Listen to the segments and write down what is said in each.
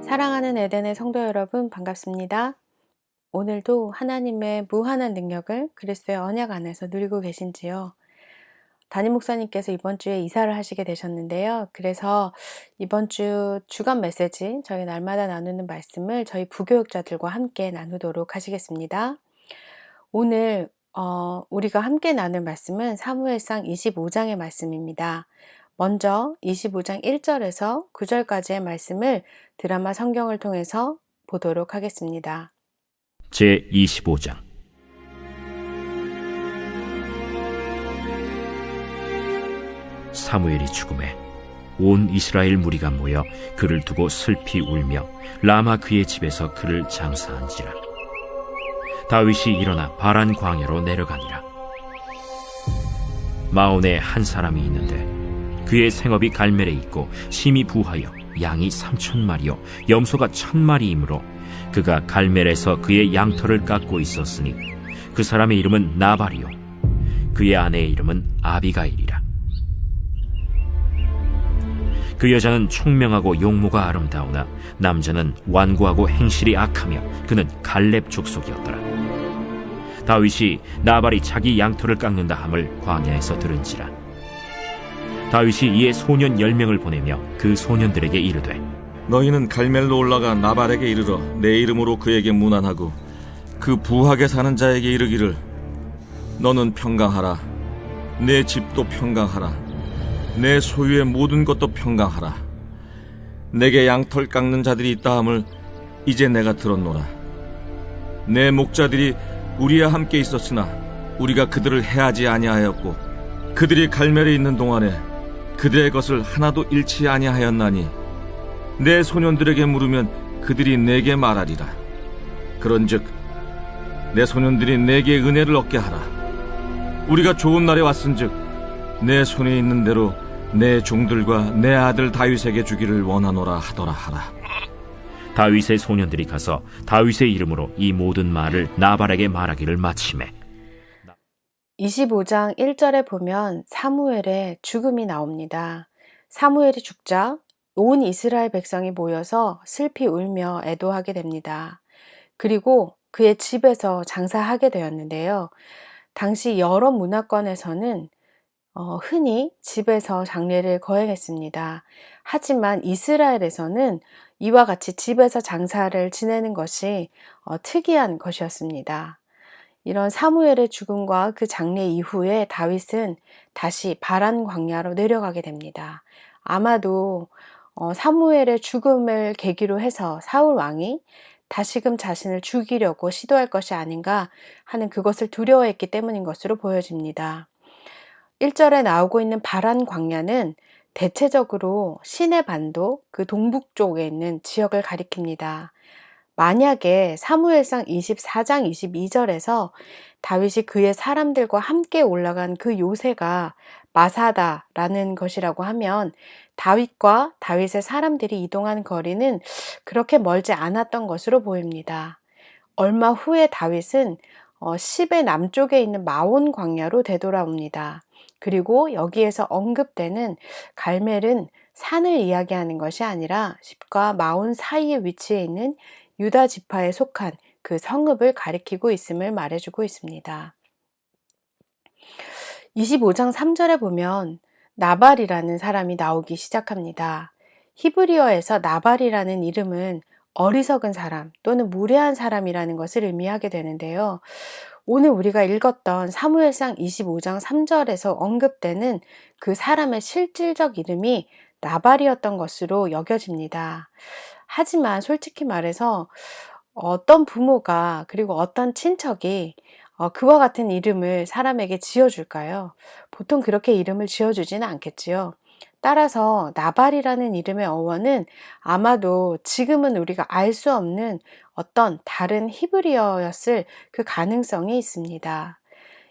사랑하는 에덴의 성도 여러분, 반갑습니다. 오늘도 하나님의 무한한 능력을 그리스도의 언약 안에서 누리고 계신지요? 담임 목사님께서 이번 주에 이사를 하시게 되셨는데요. 그래서 이번 주 주간 메시지, 저희 날마다 나누는 말씀을 저희 부교육자들과 함께 나누도록 하시겠습니다. 오늘 우리가 함께 나눌 말씀은 사무엘상 25장의 말씀입니다. 먼저 25장 1절에서 9절까지의 말씀을 드라마 성경을 통해서 보도록 하겠습니다. 제25장. 사무엘이 죽음에 온 이스라엘 무리가 모여 그를 두고 슬피 울며 라마 그의 집에서 그를 장사한지라. 다윗이 일어나 바란 광야로 내려가니라. 마온에 한 사람이 있는데 그의 생업이 갈멜에 있고 심히 부하여 양이 3,000마리요 염소가 1,000마리이므로 그가 갈멜에서 그의 양털을 깎고 있었으니 그 사람의 이름은 나발이요 그의 아내의 이름은 아비가일이라. 그 여자는 총명하고 용모가 아름다우나 남자는 완고하고 행실이 악하며 그는 갈렙 족속이었더라. 다윗이 나발이 자기 양털을 깎는다 함을 광야에서 들은지라. 다윗이 이에 소년 10명을 보내며 그 소년들에게 이르되 너희는 갈멜로 올라가 나발에게 이르러 내 이름으로 그에게 문안하고 그 부하게 사는 자에게 이르기를 너는 평강하라. 내 집도 평강하라. 내 소유의 모든 것도 평강하라. 내게 양털 깎는 자들이 있다 함을 이제 내가 들었노라. 내 목자들이 우리와 함께 있었으나 우리가 그들을 해하지 아니하였고 그들이 갈멜에 있는 동안에 그들의 것을 하나도 잃지 아니하였나니 내 소년들에게 물으면 그들이 내게 말하리라. 그런즉 내 소년들이 내게 은혜를 얻게 하라. 우리가 좋은 날에 왔은즉 내 손에 있는 대로 내 종들과 내 아들 다윗에게 주기를 원하노라 하더라 하라. 다윗의 소년들이 가서 다윗의 이름으로 이 모든 말을 나발에게 말하기를 마치매 25장 1절에 보면 사무엘의 죽음이 나옵니다. 사무엘이 죽자 온 이스라엘 백성이 모여서 슬피 울며 애도하게 됩니다. 그리고 그의 집에서 장사하게 되었는데요. 당시 여러 문화권에서는 흔히 집에서 장례를 거행했습니다. 하지만 이스라엘에서는 이와 같이 집에서 장사를 지내는 것이 특이한 것이었습니다. 이런 사무엘의 죽음과 그 장례 이후에 다윗은 다시 바란 광야로 내려가게 됩니다. 아마도 사무엘의 죽음을 계기로 해서 사울 왕이 다시금 자신을 죽이려고 시도할 것이 아닌가 하는 그것을 두려워했기 때문인 것으로 보여집니다. 1절에 나오고 있는 바란 광야는 대체적으로 시내 반도 그 동북쪽에 있는 지역을 가리킵니다. 만약에 사무엘상 24장 22절에서 다윗이 그의 사람들과 함께 올라간 그 요새가 마사다라는 것이라고 하면 다윗과 다윗의 사람들이 이동한 거리는 그렇게 멀지 않았던 것으로 보입니다. 얼마 후에 다윗은 십의 남쪽에 있는 마온 광야로 되돌아옵니다. 그리고 여기에서 언급되는 갈멜은 산을 이야기하는 것이 아니라 십과 마온 사이에 위치해 있는 유다 지파에 속한 그 성읍을 가리키고 있음을 말해주고 있습니다. 25장 3절에 보면 나발이라는 사람이 나오기 시작합니다. 히브리어에서 나발이라는 이름은 어리석은 사람 또는 무례한 사람이라는 것을 의미하게 되는데요. 오늘 우리가 읽었던 사무엘상 25장 3절에서 언급되는 그 사람의 실질적 이름이 나발이었던 것으로 여겨집니다. 하지만 솔직히 말해서 어떤 부모가 그리고 어떤 친척이 그와 같은 이름을 사람에게 지어줄까요? 보통 그렇게 이름을 지어주지는 않겠지요. 따라서 나발이라는 이름의 어원은 아마도 지금은 우리가 알 수 없는 어떤 다른 히브리어였을 그 가능성이 있습니다.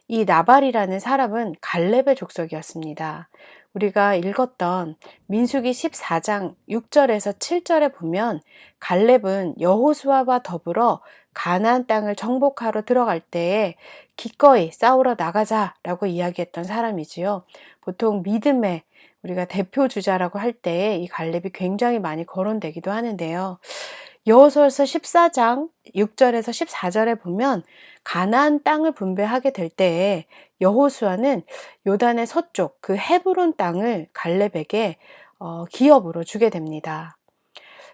이 나발이라는 사람은 갈렙의 족속이었습니다. 우리가 읽었던 민수기 14장 6절에서 7절에 보면 갈렙은 여호수아와 더불어 가나안 땅을 정복하러 들어갈 때에 기꺼이 싸우러 나가자라고 이야기했던 사람이지요. 보통 믿음의 우리가 대표 주자라고 할 때 이 갈렙이 굉장히 많이 거론되기도 하는데요. 여호수아서 14장 6절에서 14절에 보면 가나안 땅을 분배하게 될 때에 여호수아는 요단의 서쪽 그 헤브론 땅을 갈렙에게 기업으로 주게 됩니다.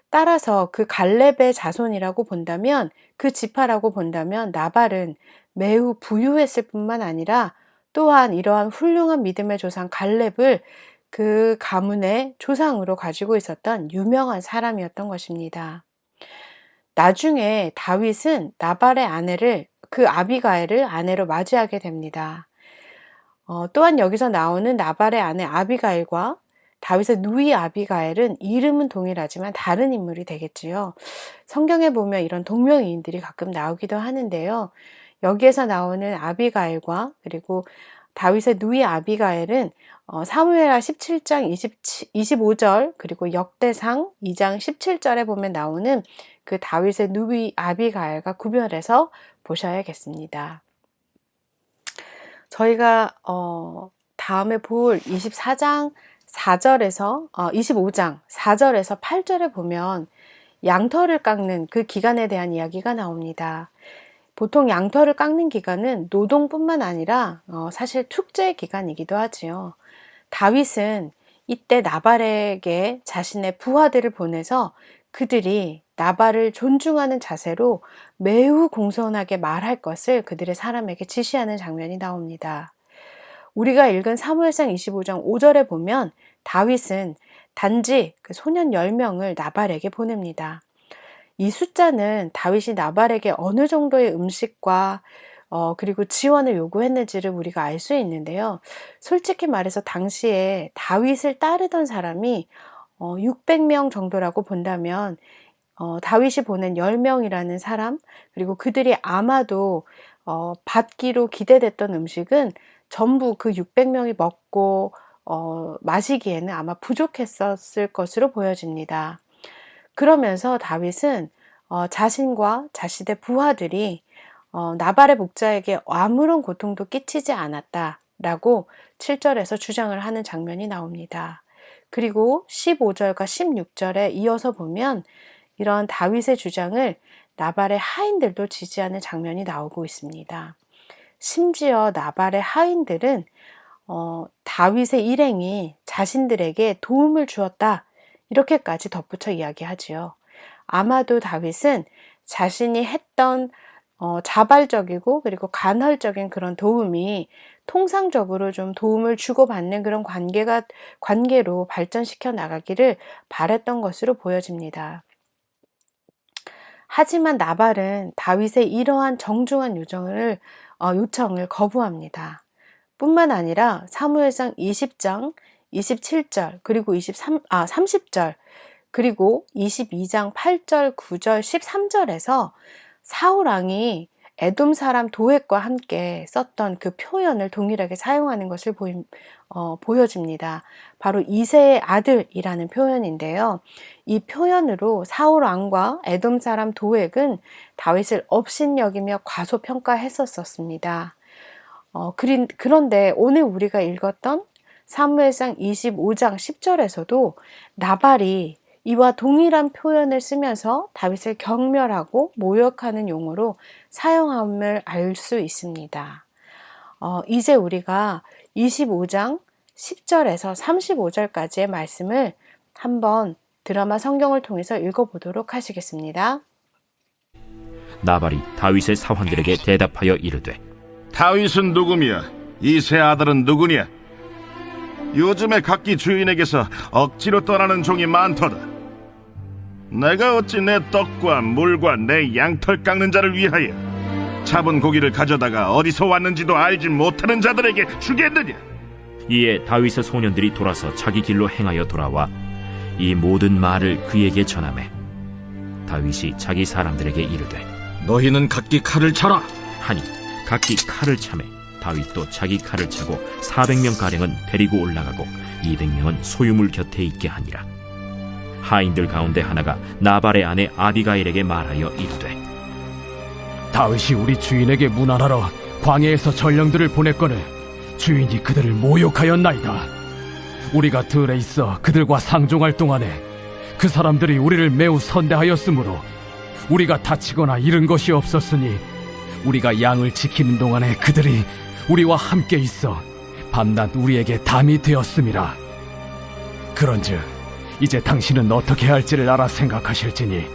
따라서 그 갈렙의 자손이라고 본다면, 그 지파라고 본다면 나발은 매우 부유했을 뿐만 아니라 또한 이러한 훌륭한 믿음의 조상 갈렙을 그 가문의 조상으로 가지고 있었던 유명한 사람이었던 것입니다. 나중에 다윗은 나발의 아내를, 그 아비가일을 아내로 맞이하게 됩니다. 또한 여기서 나오는 나발의 아내 아비가일과 다윗의 누이 아비가일은 이름은 동일하지만 다른 인물이 되겠지요. 성경에 보면 이런 동명이인들이 가끔 나오기도 하는데요. 여기에서 나오는 아비가일과 그리고 다윗의 누이 아비가일은 사무엘하 17장 25절 그리고 역대상 2장 17절에 보면 나오는 그 다윗의 누이 아비가일과 구별해서 보셔야겠습니다. 저희가 다음에 볼 25장 4절에서 8절에 보면 양털을 깎는 그 기간에 대한 이야기가 나옵니다. 보통 양털을 깎는 기간은 노동뿐만 아니라 사실 축제 기간이기도 하지요. 다윗은 이때 나발에게 자신의 부하들을 보내서 그들이 나발을 존중하는 자세로 매우 공손하게 말할 것을 그들의 사람에게 지시하는 장면이 나옵니다. 우리가 읽은 사무엘상 25장 5절에 보면 다윗은 단지 그 소년 10명을 나발에게 보냅니다. 이 숫자는 다윗이 나발에게 어느 정도의 음식과 그리고 지원을 요구했는지를 우리가 알 수 있는데요. 솔직히 말해서 당시에 다윗을 따르던 사람이 600명 정도라고 본다면 다윗이 보낸 10명이라는 사람, 그리고 그들이 아마도 받기로 기대됐던 음식은 전부 그 600명이 먹고 마시기에는 아마 부족했었을 것으로 보여집니다. 그러면서 다윗은 자신과 자신의 부하들이 나발의 목자에게 아무런 고통도 끼치지 않았다라고 7절에서 주장을 하는 장면이 나옵니다. 그리고 15절과 16절에 이어서 보면 이런 다윗의 주장을 나발의 하인들도 지지하는 장면이 나오고 있습니다. 심지어 나발의 하인들은 다윗의 일행이 자신들에게 도움을 주었다, 이렇게까지 덧붙여 이야기하지요. 아마도 다윗은 자신이 했던 자발적이고 그리고 간헐적인 그런 도움이 통상적으로 좀 도움을 주고받는 그런 관계로 발전시켜 나가기를 바랬던 것으로 보여집니다. 하지만 나발은 다윗의 이러한 정중한 요청을 거부합니다. 뿐만 아니라 사무엘상 20장 27절 그리고 30절 그리고 22장 8절 9절 13절에서 사울 왕이 에돔 사람 도액과 함께 썼던 그 표현을 동일하게 사용하는 것을 보여집니다. 바로 이새의 아들이라는 표현인데요. 이 표현으로 사울 왕과 에돔 사람 도액은 다윗을 업신여기며 과소평가했었습니다. 그런데 오늘 우리가 읽었던 사무엘상 25장 10절에서도 나발이 이와 동일한 표현을 쓰면서 다윗을 경멸하고 모욕하는 용어로 사용함을 알 수 있습니다. 이제 우리가 25장 10절에서 35절까지의 말씀을 한번 드라마 성경을 통해서 읽어보도록 하시겠습니다. 나발이 다윗의 사환들에게 대답하여 이르되 다윗은 누구며 이새 아들은 누구냐? 요즘에 각기 주인에게서 억지로 떠나는 종이 많도다. 내가 어찌 내 떡과 물과 내 양털 깎는 자를 위하여 잡은 고기를 가져다가 어디서 왔는지도 알지 못하는 자들에게 주겠느냐? 이에 다윗의 소년들이 돌아서 자기 길로 행하여 돌아와 이 모든 말을 그에게 전하매 다윗이 자기 사람들에게 이르되 너희는 각기 칼을 차라. 하니 각기 칼을 차매 다윗도 자기 칼을 차고 400명가량은 데리고 올라가고 200명은 소유물 곁에 있게 하니라. 하인들 가운데 하나가 나발의 아내 아비가일에게 말하여 이르되 다윗이 우리 주인에게 문안하러 광야에서 전령들을 보냈거늘 주인이 그들을 모욕하였나이다. 우리가 들에 있어 그들과 상종할 동안에 그 사람들이 우리를 매우 선대하였으므로 우리가 다치거나 잃은 것이 없었으니 우리가 양을 지키는 동안에 그들이 우리와 함께 있어 밤낮 우리에게 담이 되었음이라. 그런즉 이제 당신은 어떻게 할지를 알아 생각하실지니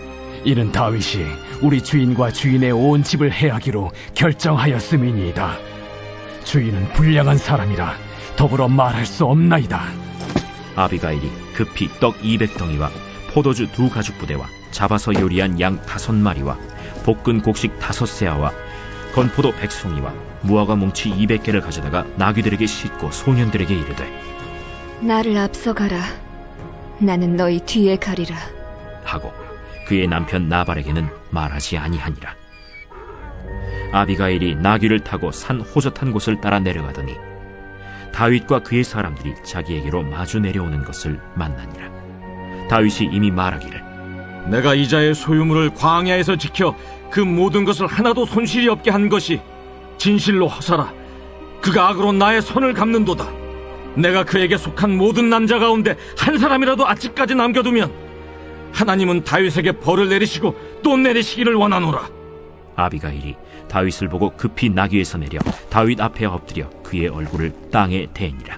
이는 다윗이 우리 주인과 주인의 온 집을 해하기로 결정하였음이니이다. 주인은 불량한 사람이라 더불어 말할 수 없나이다. 아비가일이 급히 떡 200덩이와 포도주 2가죽부대와 잡아서 요리한 양 5마리와 볶은 곡식 5세아와 건포도 100송이와 무화과 뭉치 200개를 가져다가 나귀들에게 싣고 소년들에게 이르되 나를 앞서가라. 나는 너희 뒤에 가리라. 하고 그의 남편 나발에게는 말하지 아니하니라. 아비가일이 나귀를 타고 산 호젓한 곳을 따라 내려가더니 다윗과 그의 사람들이 자기에게로 마주 내려오는 것을 만나니라. 다윗이 이미 말하기를 내가 이자의 소유물을 광야에서 지켜 그 모든 것을 하나도 손실이 없게 한 것이 진실로 허사라. 그가 악으로 나의 손을 갚는도다. 내가 그에게 속한 모든 남자 가운데 한 사람이라도 아직까지 남겨두면 하나님은 다윗에게 벌을 내리시고 또 내리시기를 원하노라. 아비가일이 다윗을 보고 급히 나귀에서 내려 다윗 앞에 엎드려 그의 얼굴을 땅에 대니라.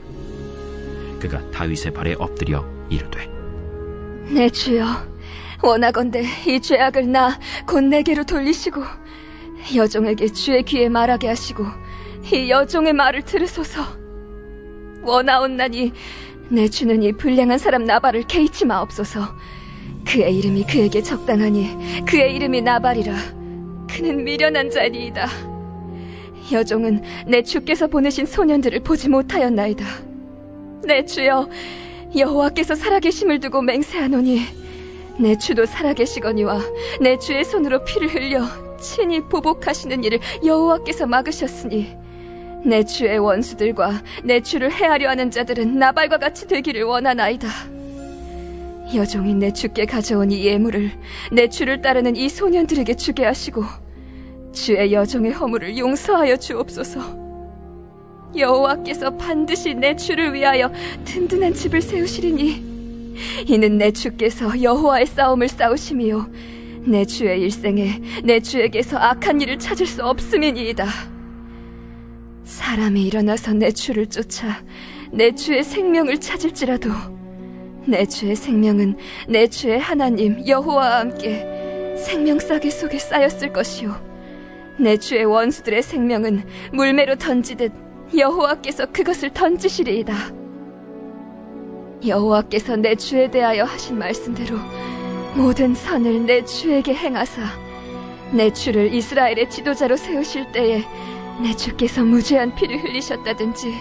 그가 다윗의 발에 엎드려 이르되 내 주여, 원하건대 이 죄악을 나 곧 내게로 돌리시고 여종에게 주의 귀에 말하게 하시고 이 여종의 말을 들으소서. 원하옵나니 내 주는 이 불량한 사람 나발을 개의치 마옵소서. 그의 이름이 그에게 적당하니 그의 이름이 나발이라. 그는 미련한 자니이다. 여종은 내 주께서 보내신 소년들을 보지 못하였나이다. 내 주여, 여호와께서 살아계심을 두고 맹세하노니 내 주도 살아계시거니와 내 주의 손으로 피를 흘려 친히 보복하시는 일을 여호와께서 막으셨으니 내 주의 원수들과 내 주를 해하려 하는 자들은 나발과 같이 되기를 원하나이다. 여종이 내 주께 가져온 이 예물을 내 주를 따르는 이 소년들에게 주게 하시고 주의 여종의 허물을 용서하여 주옵소서. 여호와께서 반드시 내 주를 위하여 든든한 집을 세우시리니 이는 내 주께서 여호와의 싸움을 싸우심이요 내 주의 일생에 내 주에게서 악한 일을 찾을 수 없음이니이다. 사람이 일어나서 내 주를 쫓아 내 주의 생명을 찾을지라도 내 주의 생명은 내 주의 하나님 여호와와 함께 생명싸개 속에 쌓였을 것이요 내 주의 원수들의 생명은 물매로 던지듯 여호와께서 그것을 던지시리이다. 여호와께서 내 주에 대하여 하신 말씀대로 모든 선을 내 주에게 행하사 내 주를 이스라엘의 지도자로 세우실 때에 내 주께서 무죄한 피를 흘리셨다든지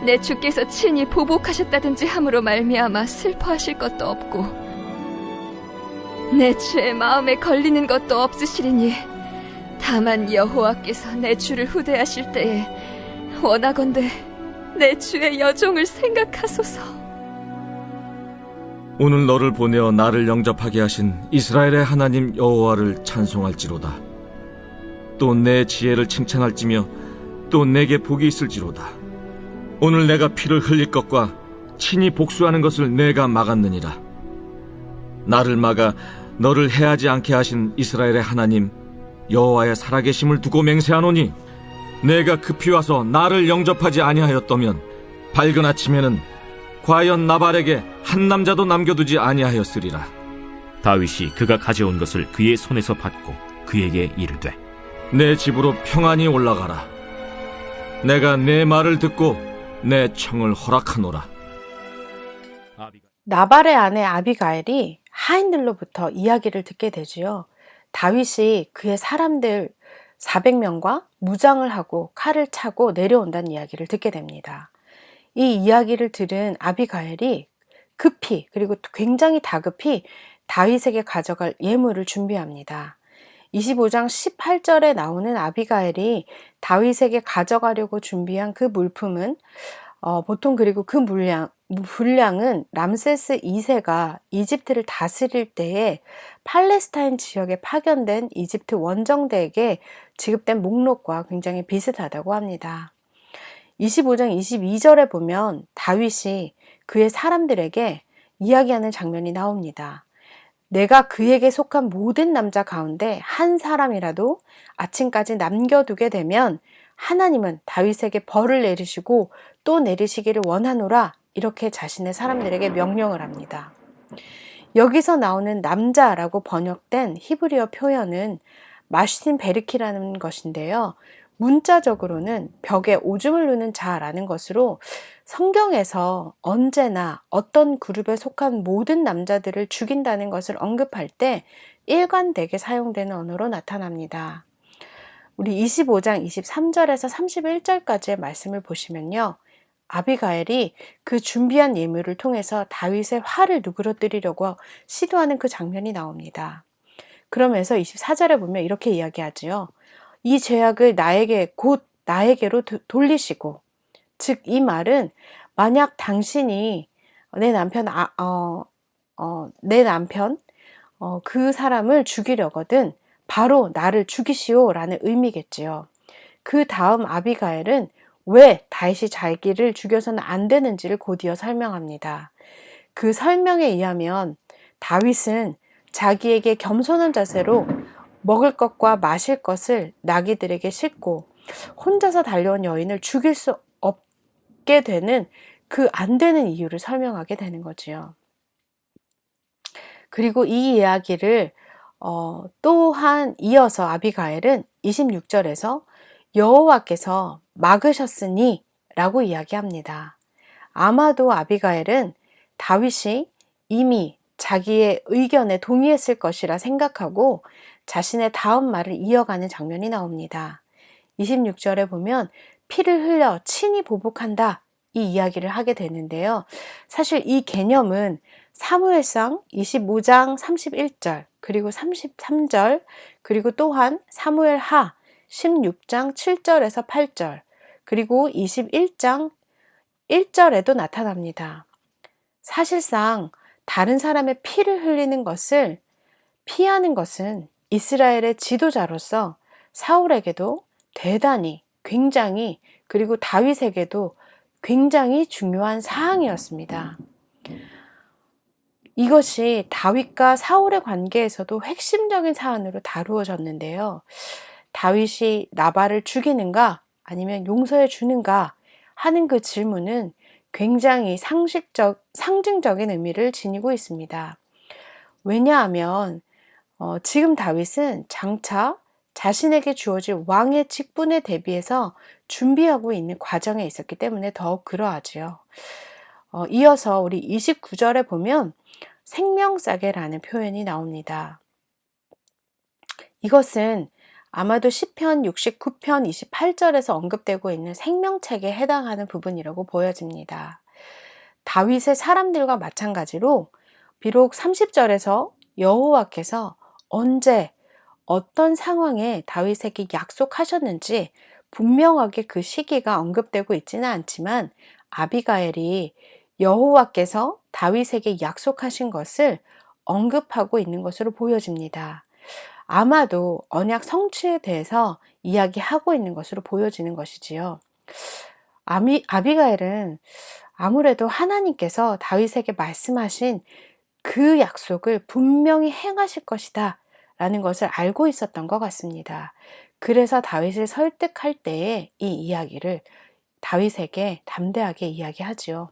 내 주께서 친히 보복하셨다든지 함으로 말미암아 슬퍼하실 것도 없고 내 주의 마음에 걸리는 것도 없으시리니 다만 여호와께서 내 주를 후대하실 때에 원하건대 내 주의 여종을 생각하소서. 오늘 너를 보내어 나를 영접하게 하신 이스라엘의 하나님 여호와를 찬송할지로다. 또 내 지혜를 칭찬할지며 또 내게 복이 있을지로다. 오늘 내가 피를 흘릴 것과 친히 복수하는 것을 내가 막았느니라. 나를 막아 너를 해하지 않게 하신 이스라엘의 하나님 여호와의 살아계심을 두고 맹세하노니 내가 급히 와서 나를 영접하지 아니하였다면 밝은 아침에는 과연 나발에게 한 남자도 남겨두지 아니하였으리라. 다윗이 그가 가져온 것을 그의 손에서 받고 그에게 이르되 내 집으로 평안히 올라가라. 내가 내 말을 듣고 내 청을 허락하노라. 나발의 아내 아비가일이 하인들로부터 이야기를 듣게 되지요. 다윗이 그의 사람들 400명과 무장을 하고 칼을 차고 내려온다는 이야기를 듣게 됩니다. 이 이야기를 들은 아비가일이 급히 그리고 굉장히 다급히 다윗에게 가져갈 예물을 준비합니다. 25장 18절에 나오는 아비가일이 다윗에게 가져가려고 준비한 그 물품은 보통 그리고 그 분량은 람세스 2세가 이집트를 다스릴 때에 팔레스타인 지역에 파견된 이집트 원정대에게 지급된 목록과 굉장히 비슷하다고 합니다. 25장 22절에 보면 다윗이 그의 사람들에게 이야기하는 장면이 나옵니다. 내가 그에게 속한 모든 남자 가운데 한 사람이라도 아침까지 남겨두게 되면 하나님은 다윗에게 벌을 내리시고 또 내리시기를 원하노라, 이렇게 자신의 사람들에게 명령을 합니다. 여기서 나오는 남자라고 번역된 히브리어 표현은 마슈틴 베르키라는 것인데요. 문자적으로는 벽에 오줌을 누는 자라는 것으로 성경에서 언제나 어떤 그룹에 속한 모든 남자들을 죽인다는 것을 언급할 때 일관되게 사용되는 언어로 나타납니다. 우리 25장 23절에서 31절까지의 말씀을 보시면요. 아비가엘이 그 준비한 예물을 통해서 다윗의 화를 누그러뜨리려고 시도하는 그 장면이 나옵니다. 그러면서 24절에 보면 이렇게 이야기하지요. 이 죄악을 곧 나에게로 돌리시고, 즉 이 말은 만약 당신이 내 남편 그 사람을 죽이려거든 바로 나를 죽이시오라는 의미겠지요. 그 다음 아비가엘은 왜 다윗이 자기를 죽여서는 안 되는지를 곧이어 설명합니다. 그 설명에 의하면 다윗은 자기에게 겸손한 자세로 먹을 것과 마실 것을 나귀들에게 싣고 혼자서 달려온 여인을 죽일 수 없게 되는 그 안 되는 이유를 설명하게 되는 거지요. 그리고 이 이야기를 또한 이어서 아비가엘은 26절에서 여호와께서 막으셨으니 라고 이야기합니다. 아마도 아비가엘은 다윗이 이미 자기의 의견에 동의했을 것이라 생각하고 자신의 다음 말을 이어가는 장면이 나옵니다. 26절에 보면 피를 흘려 친히 보복한다, 이 이야기를 하게 되는데요. 사실 이 개념은 사무엘상 25장 31절 그리고 33절 그리고 또한 사무엘하 16장 7절에서 8절 그리고 21장 1절에도 나타납니다. 사실상 다른 사람의 피를 흘리는 것을 피하는 것은 이스라엘의 지도자로서 사울에게도 대단히 굉장히 그리고 다윗에게도 굉장히 중요한 사항이었습니다. 이것이 다윗과 사울의 관계에서도 핵심적인 사안으로 다루어졌는데요. 다윗이 나발을 죽이는가 아니면 용서해 주는가 하는 그 질문은 굉장히 상징적인 의미를 지니고 있습니다. 왜냐하면 지금 다윗은 장차 자신에게 주어질 왕의 직분에 대비해서 준비하고 있는 과정에 있었기 때문에 더욱 그러하지요. 이어서 우리 29절에 보면 생명싸개라는 표현이 나옵니다. 이것은 아마도 시편 69편 28절에서 언급되고 있는 생명책에 해당하는 부분이라고 보여집니다. 다윗의 사람들과 마찬가지로 비록 30절에서 여호와께서 언제 어떤 상황에 다윗에게 약속하셨는지 분명하게 그 시기가 언급되고 있지는 않지만 아비가엘이 여호와께서 다윗에게 약속하신 것을 언급하고 있는 것으로 보여집니다. 아마도 언약 성취에 대해서 이야기하고 있는 것으로 보여지는 것이지요. 아비가엘은 아무래도 하나님께서 다윗에게 말씀하신 그 약속을 분명히 행하실 것이다 라는 것을 알고 있었던 것 같습니다. 그래서 다윗을 설득할 때에 이 이야기를 다윗에게 담대하게 이야기하지요.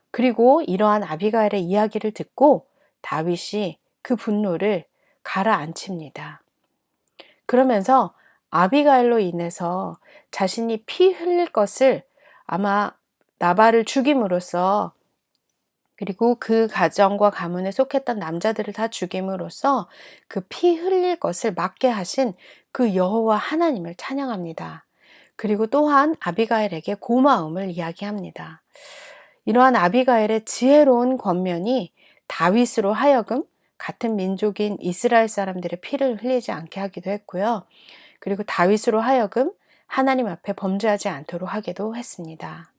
그리고 이러한 아비가일의 이야기를 듣고 다윗이 그 분노를 가라앉힙니다. 그러면서 아비가일로 인해서 자신이 피 흘릴 것을 아마 나발을 죽임으로써 그리고 그 가정과 가문에 속했던 남자들을 다 죽임으로써 그 피 흘릴 것을 막게 하신 그 여호와 하나님을 찬양합니다. 그리고 또한 아비가일에게 고마움을 이야기합니다. 이러한 아비가일의 지혜로운 권면이 다윗으로 하여금 같은 민족인 이스라엘 사람들의 피를 흘리지 않게 하기도 했고요. 그리고 다윗으로 하여금 하나님 앞에 범죄하지 않도록 하기도 했습니다.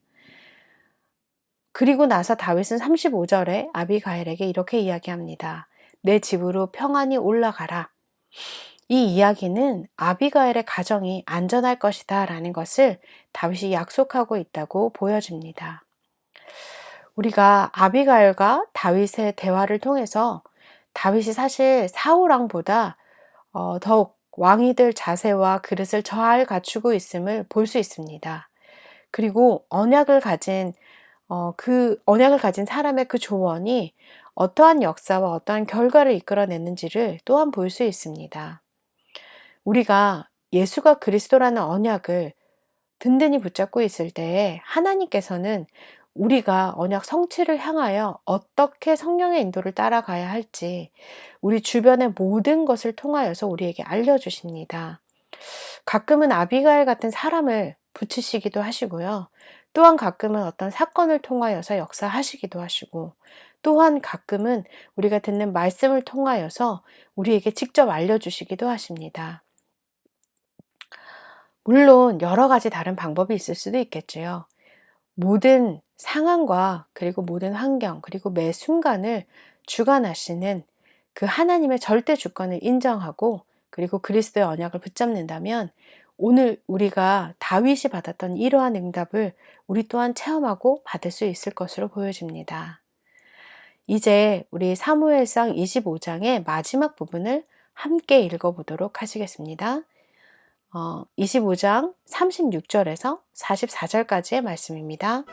그리고 나서 다윗은 35절에 아비가일에게 이렇게 이야기합니다. 내 집으로 평안히 올라가라. 이 이야기는 아비가일의 가정이 안전할 것이다 라는 것을 다윗이 약속하고 있다고 보여집니다. 우리가 아비가일과 다윗의 대화를 통해서 다윗이 사실 사울 왕보다 더욱 왕이 될 자세와 그릇을 잘 갖추고 있음을 볼 수 있습니다. 그리고 그 언약을 가진 사람의 그 조언이 어떠한 역사와 어떠한 결과를 이끌어냈는지를 또한 볼 수 있습니다. 우리가 예수가 그리스도라는 언약을 든든히 붙잡고 있을 때에 하나님께서는 우리가 언약 성취를 향하여 어떻게 성령의 인도를 따라가야 할지 우리 주변의 모든 것을 통하여서 우리에게 알려주십니다. 가끔은 아비가일 같은 사람을 붙이시기도 하시고요. 또한 가끔은 어떤 사건을 통하여서 역사하시기도 하시고, 또한 가끔은 우리가 듣는 말씀을 통하여서 우리에게 직접 알려주시기도 하십니다. 물론 여러 가지 다른 방법이 있을 수도 있겠지요. 모든 상황과 그리고 모든 환경 그리고 매 순간을 주관하시는 그 하나님의 절대 주권을 인정하고 그리고 그리스도의 언약을 붙잡는다면 오늘 우리가 다윗이 받았던 이러한 응답을 우리 또한 체험하고 받을 수 있을 것으로 보여집니다. 이제 우리 사무엘상 25장의 마지막 부분을 함께 읽어보도록 하시겠습니다. 25장 36절에서 44절까지의 말씀입니다.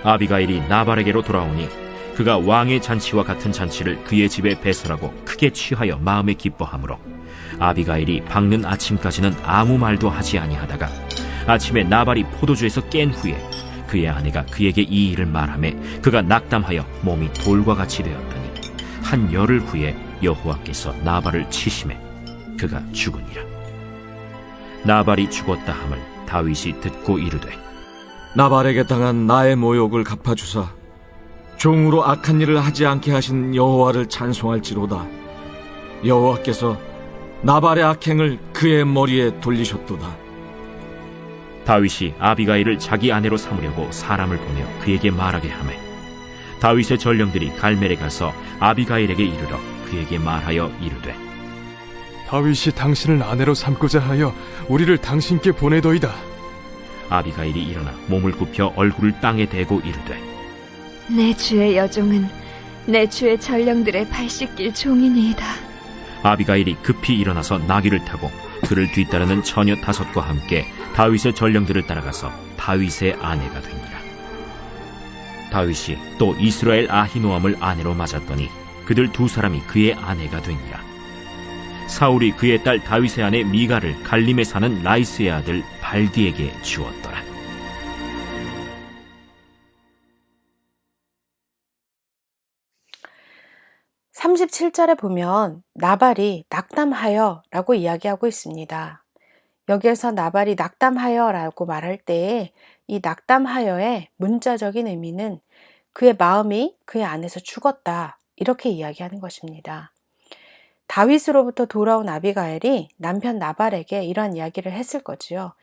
아비가일이 나발에게로 돌아오니 그가 왕의 잔치와 같은 잔치를 그의 집에 배설하고 크게 취하여 마음에 기뻐하므로 아비가일이 밝는 아침까지는 아무 말도 하지 아니하다가 아침에 나발이 포도주에서 깬 후에 그의 아내가 그에게 이 일을 말하매 그가 낙담하여 몸이 돌과 같이 되었더니 한 열흘 후에 여호와께서 나발을 치심해 그가 죽으니라. 나발이 죽었다 함을 다윗이 듣고 이르되 나발에게 당한 나의 모욕을 갚아주사 종으로 악한 일을 하지 않게 하신 여호와를 찬송할지로다. 여호와께서 나발의 악행을 그의 머리에 돌리셨도다. 다윗이 아비가일을 자기 아내로 삼으려고 사람을 보내어 그에게 말하게 하매 다윗의 전령들이 갈멜에 가서 아비가일에게 이르러 그에게 말하여 이르되 다윗이 당신을 아내로 삼고자 하여 우리를 당신께 보내더이다. 아비가일이 일어나 몸을 굽혀 얼굴을 땅에 대고 이르되 내 주의 여종은 내 주의 전령들의 발 씻길 종이니이다. 아비가일이 급히 일어나서 나귀를 타고 그를 뒤따르는 처녀 5과 함께 다윗의 전령들을 따라가서 다윗의 아내가 되니라. 다윗이 또 이스라엘 아히노암을 아내로 맞았더니 그들 2사람이 그의 아내가 되니라. 사울이 그의 딸 다윗의 아내 미가를 갈림에 사는 라이스의 아들 발디에게 주었더라. (37절에) 보면 나발이 낙담하여 라고 이야기하고 있습니다. 여기에서 나발이 낙담하여 라고 말할 때에 이 낙담하여의 문자적인 의미는 그의 마음이 그의 안에서 죽었다 이렇게 이야기하는 것입니다. 다윗으로부터 돌아온 아비가일이 남편 나발에게 이러한 이야기를 했을 거지요.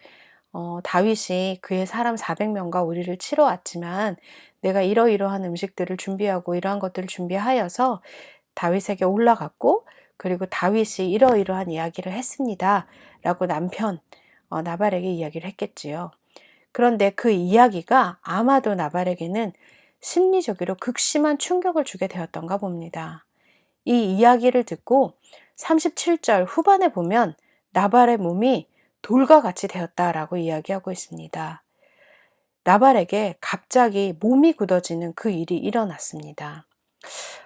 다윗이 그의 사람 400명과 우리를 치러 왔지만 내가 이러이러한 음식들을 준비하고 이러한 것들을 준비하여서 다윗에게 올라갔고 그리고 다윗이 이러이러한 이야기를 했습니다 라고 남편 나발에게 이야기를 했겠지요. 그런데 그 이야기가 아마도 나발에게는 심리적으로 극심한 충격을 주게 되었던가 봅니다. 이 이야기를 듣고 37절 후반에 보면 나발의 몸이 돌과 같이 되었다라고 이야기하고 있습니다. 나발에게 갑자기 몸이 굳어지는 그 일이 일어났습니다.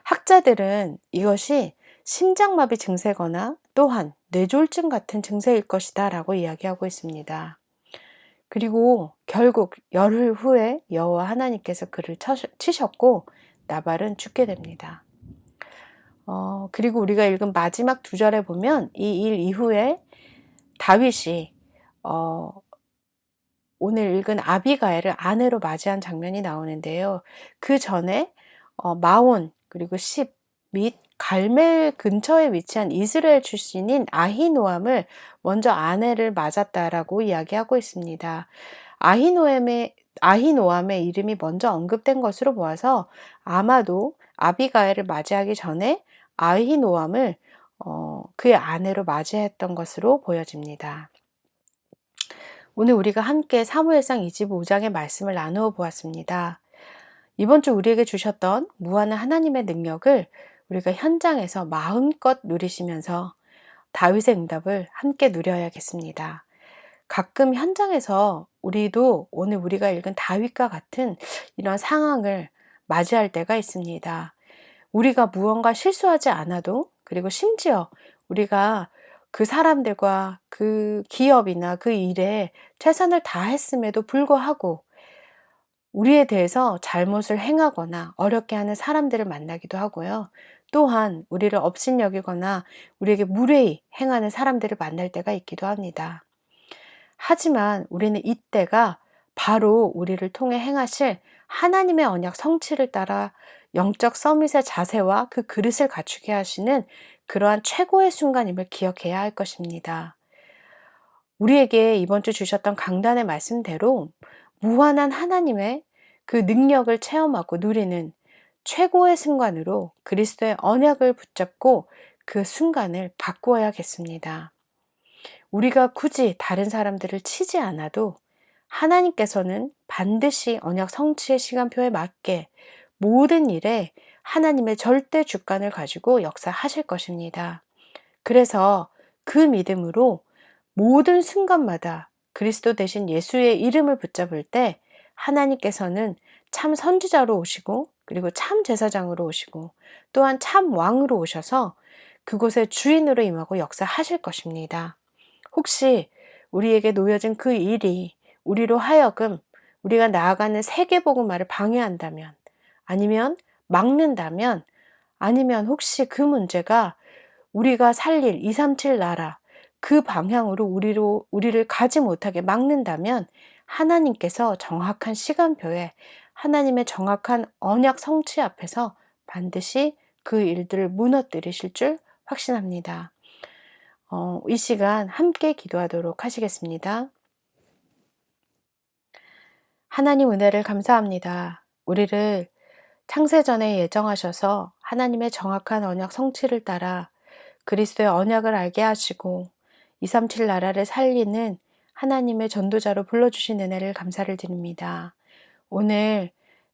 학자들은 이것이 심장마비 증세거나 또한 뇌졸중 같은 증세일 것이다 라고 이야기하고 있습니다. 그리고 결국 열흘 후에 여호와 하나님께서 그를 치셨고 나발은 죽게 됩니다. 그리고 우리가 읽은 마지막 2절에 보면 이 일 이후에 다윗이 오늘 읽은 아비가일을 아내로 맞이한 장면이 나오는데요. 그 전에 마온 그리고 십 및 갈멜 근처에 위치한 이스라엘 출신인 아히노암을 먼저 아내를 맞았다라고 이야기하고 있습니다. 아히노암의 이름이 먼저 언급된 것으로 보아서 아마도 아비가일을 맞이하기 전에 아히노암을 그의 아내로 맞이했던 것으로 보여집니다. 오늘 우리가 함께 사무엘상 25장의 말씀을 나누어 보았습니다. 이번 주 우리에게 주셨던 무한한 하나님의 능력을 우리가 현장에서 마음껏 누리시면서 다윗의 응답을 함께 누려야겠습니다. 가끔 현장에서 우리도 오늘 우리가 읽은 다윗과 같은 이런 상황을 맞이할 때가 있습니다. 우리가 무언가 실수하지 않아도, 그리고 심지어 우리가 그 사람들과 그 기업이나 그 일에 최선을 다했음에도 불구하고 우리에 대해서 잘못을 행하거나 어렵게 하는 사람들을 만나기도 하고요. 또한 우리를 업신여기거나 우리에게 무례히 행하는 사람들을 만날 때가 있기도 합니다. 하지만 우리는 이때가 바로 우리를 통해 행하실 하나님의 언약 성취를 따라 영적 서밋의 자세와 그 그릇을 갖추게 하시는 그러한 최고의 순간임을 기억해야 할 것입니다. 우리에게 이번 주 주셨던 강단의 말씀대로 무한한 하나님의 그 능력을 체험하고 누리는 최고의 순간으로 그리스도의 언약을 붙잡고 그 순간을 바꾸어야겠습니다. 우리가 굳이 다른 사람들을 치지 않아도 하나님께서는 반드시 언약 성취의 시간표에 맞게 모든 일에 하나님의 절대 주권을 가지고 역사하실 것입니다. 그래서 그 믿음으로 모든 순간마다 그리스도 대신 예수의 이름을 붙잡을 때 하나님께서는 참 선지자로 오시고, 그리고 참 제사장으로 오시고, 또한 참 왕으로 오셔서 그곳의 주인으로 임하고 역사하실 것입니다. 혹시 우리에게 놓여진 그 일이 우리로 하여금 우리가 나아가는 세계복음화를 방해한다면, 아니면 막는다면, 아니면 혹시 그 문제가 우리가 살릴 237 나라 그 방향으로 우리를 가지 못하게 막는다면 하나님께서 정확한 시간표에 하나님의 정확한 언약 성취 앞에서 반드시 그 일들을 무너뜨리실 줄 확신합니다. 이 시간 함께 기도하도록 하시겠습니다. 하나님 은혜를 감사합니다. 우리를 창세전에 예정하셔서 하나님의 정확한 언약 성취를 따라 그리스도의 언약을 알게 하시고 237 나라를 살리는 하나님의 전도자로 불러주신 은혜를 감사를 드립니다. 오늘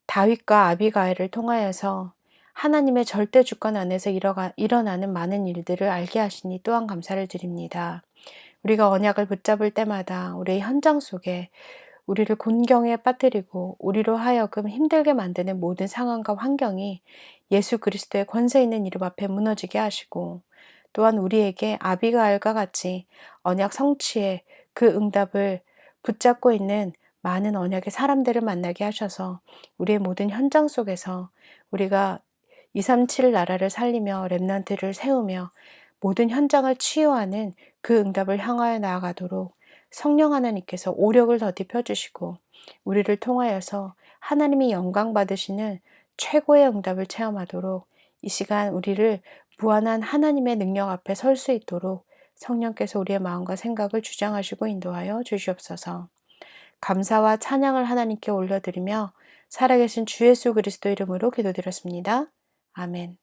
다윗과 아비가일을 통하여서 하나님의 절대 주권 안에서 일어나는 많은 일들을 알게 하시니 또한 감사를 드립니다. 우리가 언약을 붙잡을 때마다 우리의 현장 속에 우리를 곤경에 빠뜨리고 우리로 하여금 힘들게 만드는 모든 상황과 환경이 예수 그리스도의 권세 있는 이름 앞에 무너지게 하시고, 또한 우리에게 아비가일과 같이 언약 성취의 그 응답을 붙잡고 있는 많은 언약의 사람들을 만나게 하셔서 우리의 모든 현장 속에서 우리가 237 나라를 살리며 렘넌트를 세우며 모든 현장을 치유하는 그 응답을 향하여 나아가도록 성령 하나님께서 오력을 더디 펴주시고 우리를 통하여서 하나님이 영광 받으시는 최고의 응답을 체험하도록 이 시간 우리를 무한한 하나님의 능력 앞에 설 수 있도록 성령께서 우리의 마음과 생각을 주장하시고 인도하여 주시옵소서. 감사와 찬양을 하나님께 올려드리며 살아계신 주 예수 그리스도 이름으로 기도드렸습니다. 아멘.